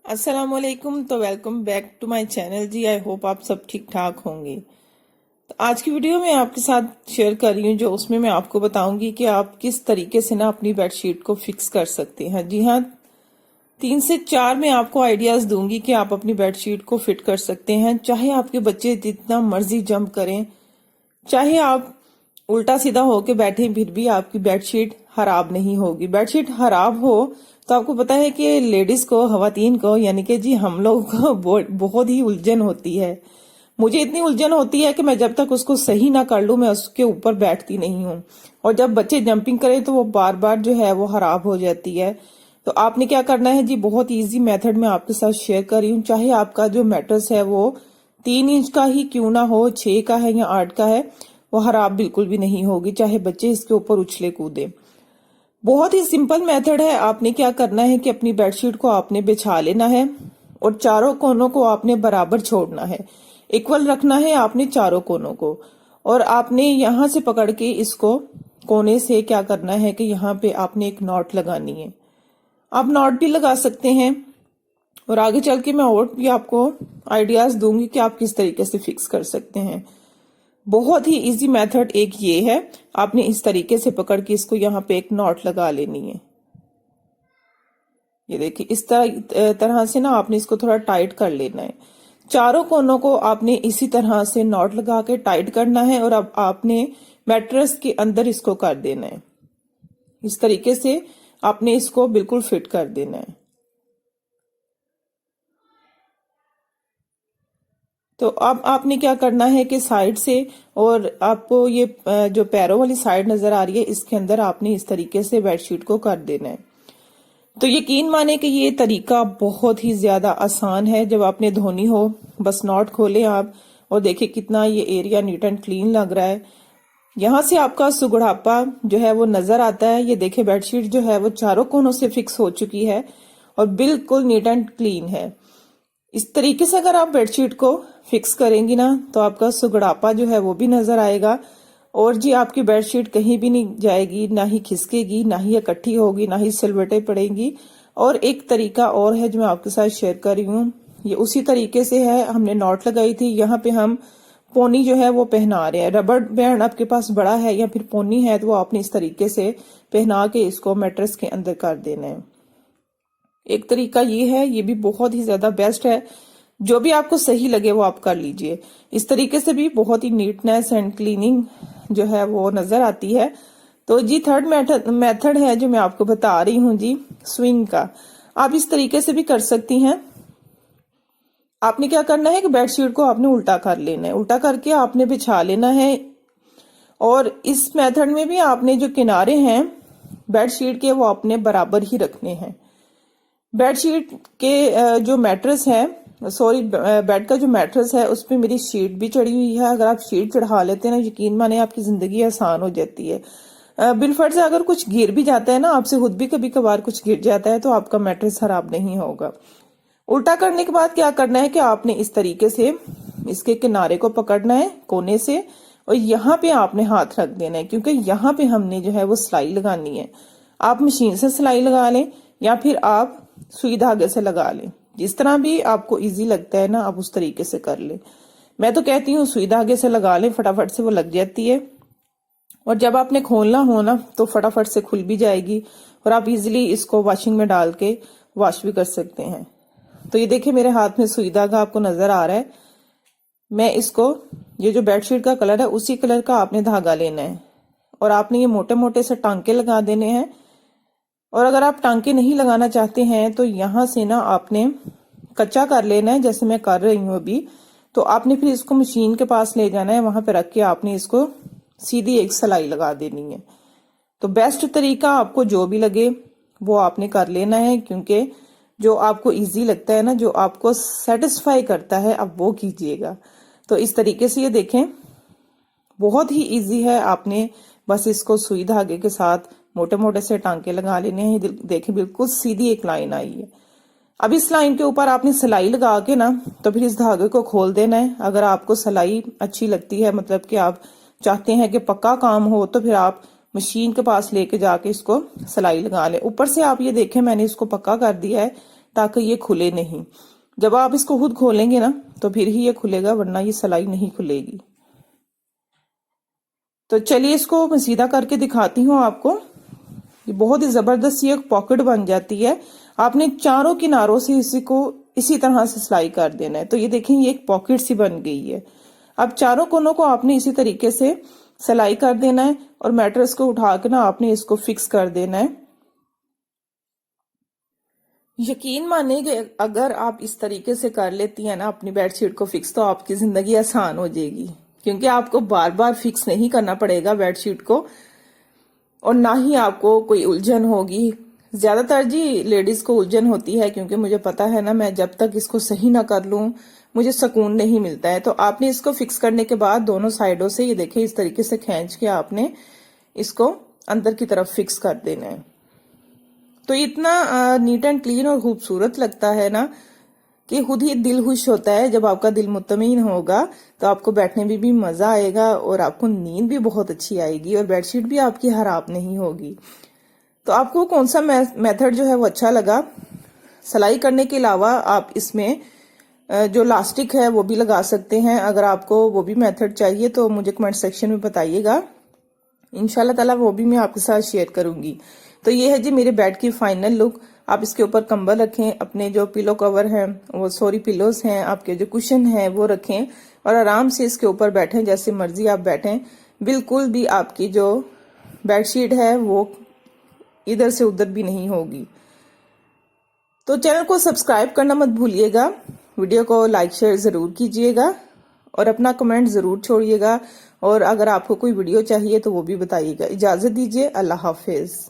अस्सलाम वालेकुम। तो welcome back to my channel जी। आई होप आप सब ठीक ठाक होंगे। तो आज की वीडियो में आपके साथ शेयर कर रही हूँ जो उसमें मैं आपको बताऊंगी कि आप किस तरीके से ना अपनी बेडशीट को फिक्स कर सकते हैं। जी हाँ, 3 से 4 मैं आपको आइडियाज दूंगी कि आप अपनी बेडशीट को फिट कर सकते हैं। चाहे आपके बच्चे जितना मर्जी जंप करें, चाहे आप उल्टा सीधा होके बैठे, फिर भी आपकी बेडशीट खराब नहीं होगी। बेडशीट खराब हो तो आपको पता है कि लेडीज को, खवातीन को, यानी कि जी हम लोग को बहुत ही उलझन होती है। मुझे इतनी उलझन होती है कि मैं जब तक उसको सही ना कर लूं मैं उसके ऊपर बैठती नहीं हूँ। और जब बच्चे जंपिंग करें तो वो बार बार जो है वो खराब हो जाती है। तो आपने क्या करना है जी, बहुत इजी मेथड में आपके साथ शेयर कर रही हूँ। चाहे आपका जो मैट्रेस है वो 3 इंच का ही क्यों ना हो, 6 का है या 8 का है, वो खराब बिल्कुल भी नहीं होगी, चाहे बच्चे इसके ऊपर उछले कूदे। बहुत ही सिंपल मेथड है। आपने क्या करना है कि अपनी बेडशीट को आपने बिछा लेना है और चारों कोनों को आपने बराबर छोड़ना है, इक्वल रखना है आपने चारों कोनों को। और आपने यहां से पकड़ के इसको कोने से क्या करना है कि यहाँ पे आपने एक नॉट लगानी है। आप नॉट भी लगा सकते हैं और आगे चल के मैं और भी आपको आइडियाज दूंगी कि आप किस तरीके से फिक्स कर सकते हैं। बहुत ही इजी मेथड एक ये है, आपने इस तरीके से पकड़ के इसको यहाँ पे एक नॉट लगा लेनी है। ये देखिए, इस तरह से ना आपने इसको थोड़ा टाइट कर लेना है। चारों कोनों को आपने इसी तरह से नॉट लगा के टाइट करना है और अब आपने मैट्रेस के अंदर इसको कर देना है। इस तरीके से आपने इसको बिल्कुल फिट कर देना है। तो अब आपने क्या करना है कि साइड से, और आपको ये जो पैरों वाली साइड नजर आ रही है, इसके अंदर आपने इस तरीके से बेडशीट को कर देना है। तो यकीन माने कि ये तरीका बहुत ही ज्यादा आसान है। जब आपने धोनी हो, बस नॉट खोले आप और देखिए कितना ये एरिया नीट एंड क्लीन लग रहा है। यहाँ से आपका सुगड़ापा जो है वो नजर आता है। ये देखिए, बेडशीट जो है वो चारों कोनों से फिक्स हो चुकी है और बिल्कुल नीट एंड क्लीन है। इस तरीके से अगर आप बेडशीट को फिक्स करेंगी ना तो आपका सुगड़ापा जो है वो भी नजर आएगा और जी आपकी बेडशीट कहीं भी नहीं जाएगी, ना ही खिसकेगी, ना ही इकट्ठी होगी, ना ही सिलवटें पड़ेंगी। और एक तरीका और है जो मैं आपके साथ शेयर कर रही हूँ, ये उसी तरीके से है। हमने नॉट लगाई थी, यहाँ पे हम पोनी जो है वो पहना रहे हैं। रबड़ बैंड आपके पास बड़ा है या फिर पोनी है तो वो आपने इस तरीके से पहना के इसको मैट्रेस के अंदर कर देना है। एक तरीका ये है, ये भी बहुत ही ज्यादा बेस्ट है। जो भी आपको सही लगे वो आप कर लीजिए। इस तरीके से भी बहुत ही नीटनेस एंड क्लीनिंग जो है वो नजर आती है। तो जी थर्ड मेथड है जो मैं आपको बता रही हूँ जी, स्विंग का। आप इस तरीके से भी कर सकती हैं। आपने क्या करना है कि बेडशीट को आपने उल्टा कर लेना है, उल्टा करके आपने बिछा लेना है। और इस मेथड में भी आपने जो किनारे हैं बेडशीट के वो आपने बराबर ही रखने हैं। बेडशीट के जो मैट्रेस है, सॉरी बेड का जो मैट्रेस है उस पर मेरी शीट भी चढ़ी हुई है। अगर आप शीट चढ़ा लेते हैं ना, यकीन माने आपकी जिंदगी आसान हो जाती है। बिलफर्ज से अगर कुछ गिर भी जाता है ना, आपसे खुद भी कभी कभार कुछ गिर जाता है तो आपका मैट्रेस खराब नहीं होगा। उल्टा करने के बाद क्या करना है कि आपने इस तरीके से इसके किनारे को पकड़ना है कोने से और यहाँ पे आपने हाथ रख देना है, क्योंकि यहाँ पे हमने जो है वो सिलाई लगानी है। आप मशीन से सिलाई लगा लें या फिर आप सुई धागे से लगा लें, जिस तरह भी आपको इजी लगता है ना आप उस तरीके से कर लें। मैं तो कहती हूँ सुई धागे से लगा लें, फटाफट से वो लग जाती है और जब आपने खोलना हो ना तो फटाफट से खुल भी जाएगी और आप इजीली इसको वॉशिंग में डाल के वॉश भी कर सकते हैं। तो ये देखिए मेरे हाथ में सुई धागा आपको नजर आ रहा है। मैं इसको, ये जो बेडशीट का कलर है उसी कलर का आपने धागा लेना है और आपने ये मोटे मोटे से टांके लगा देने हैं। और अगर आप टांके नहीं लगाना चाहते हैं तो यहां से ना आपने कच्चा कर लेना है, जैसे मैं कर रही हूं अभी। तो आपने फिर इसको मशीन के पास ले जाना है, वहां पे रख के आपने इसको सीधी एक सिलाई लगा देनी है। तो बेस्ट तरीका आपको जो भी लगे वो आपने कर लेना है, क्योंकि जो आपको इजी लगता है ना, जो आपको सेटिस्फाई करता है, आप वो कीजिएगा। तो इस तरीके से ये देखें, बहुत ही इजी है। आपने बस इसको सुई धागे के साथ मोटे मोटे से टांके लगा लेने हैं। देखें बिल्कुल सीधी एक लाइन आई है। अब इस लाइन के ऊपर आपने सिलाई लगा के ना तो फिर इस धागे को खोल देना है। अगर आपको सिलाई अच्छी लगती है, मतलब कि आप चाहते हैं कि पक्का काम हो, तो फिर आप मशीन के पास लेके जाके इसको सिलाई लगा लें। ऊपर से आप ये देखें मैंने इसको पक्का कर दिया है, ताकि ये खुले नहीं। जब आप इसको खुद खोलेंगे ना तो फिर ही ये खुलेगा, वरना ये सिलाई नहीं खुलेगी। तो चलिए इसको मैं सीधा करके दिखाती हूँ आपको। ये बहुत ही जबरदस्त ये पॉकेट बन जाती है। आपने चारों किनारों से इसी को इसी तरह से सिलाई कर देना है। तो ये देखें, ये एक पॉकेट सी बन गई है। अब चारों कोनों को आपने इसी तरीके से सिलाई कर देना है और मैट्रेस को उठा के ना आपने इसको फिक्स कर देना है। यकीन मानिए अगर आप इस तरीके से कर लेती हैं ना अपनी बेडशीट को फिक्स, तो आपकी जिंदगी आसान हो जाएगी, क्योंकि आपको बार बार फिक्स नहीं करना पड़ेगा बेडशीट को, और ना ही आपको कोई उलझन होगी। ज्यादातर जी लेडीज को उलझन होती है, क्योंकि मुझे पता है ना, मैं जब तक इसको सही ना कर लूं मुझे सुकून नहीं मिलता है। तो आपने इसको फिक्स करने के बाद दोनों साइडों से ये देखें इस तरीके से खींच के आपने इसको अंदर की तरफ फिक्स कर देना है। तो इतना नीट एंड क्लीन और खूबसूरत लगता है ना कि खुद ही दिल खुश होता है। जब आपका दिल मुतमईन होगा तो आपको बैठने में भी मजा आएगा और आपको नींद भी बहुत अच्छी आएगी और बेडशीट भी आपकी खराब नहीं होगी। तो आपको कौन सा मेथड जो है वो अच्छा लगा? सिलाई करने के अलावा आप इसमें जो लास्टिक है वो भी लगा सकते हैं। अगर आपको वो भी मेथड चाहिए तो मुझे कमेंट सेक्शन में बताइएगा, इंशाल्लाह ताला वो भी मैं आपके साथ शेयर करूंगी। तो ये है जी मेरे बेड की फाइनल लुक। आप इसके ऊपर कंबल रखें, अपने जो पिलो कवर हैं वो सॉरी पिलोज हैं, आपके जो कुशन है वो रखें और आराम से इसके ऊपर बैठें, जैसे मर्जी आप बैठें। बिल्कुल भी आपकी जो बेडशीट है वो इधर से उधर भी नहीं होगी। तो चैनल को सब्सक्राइब करना मत भूलिएगा, वीडियो को लाइक शेयर जरूर कीजिएगा और अपना कमेंट जरूर छोड़िएगा। और अगर आपको कोई वीडियो चाहिए तो वो भी बताइएगा। इजाजत दीजिए, अल्लाह हाफिज।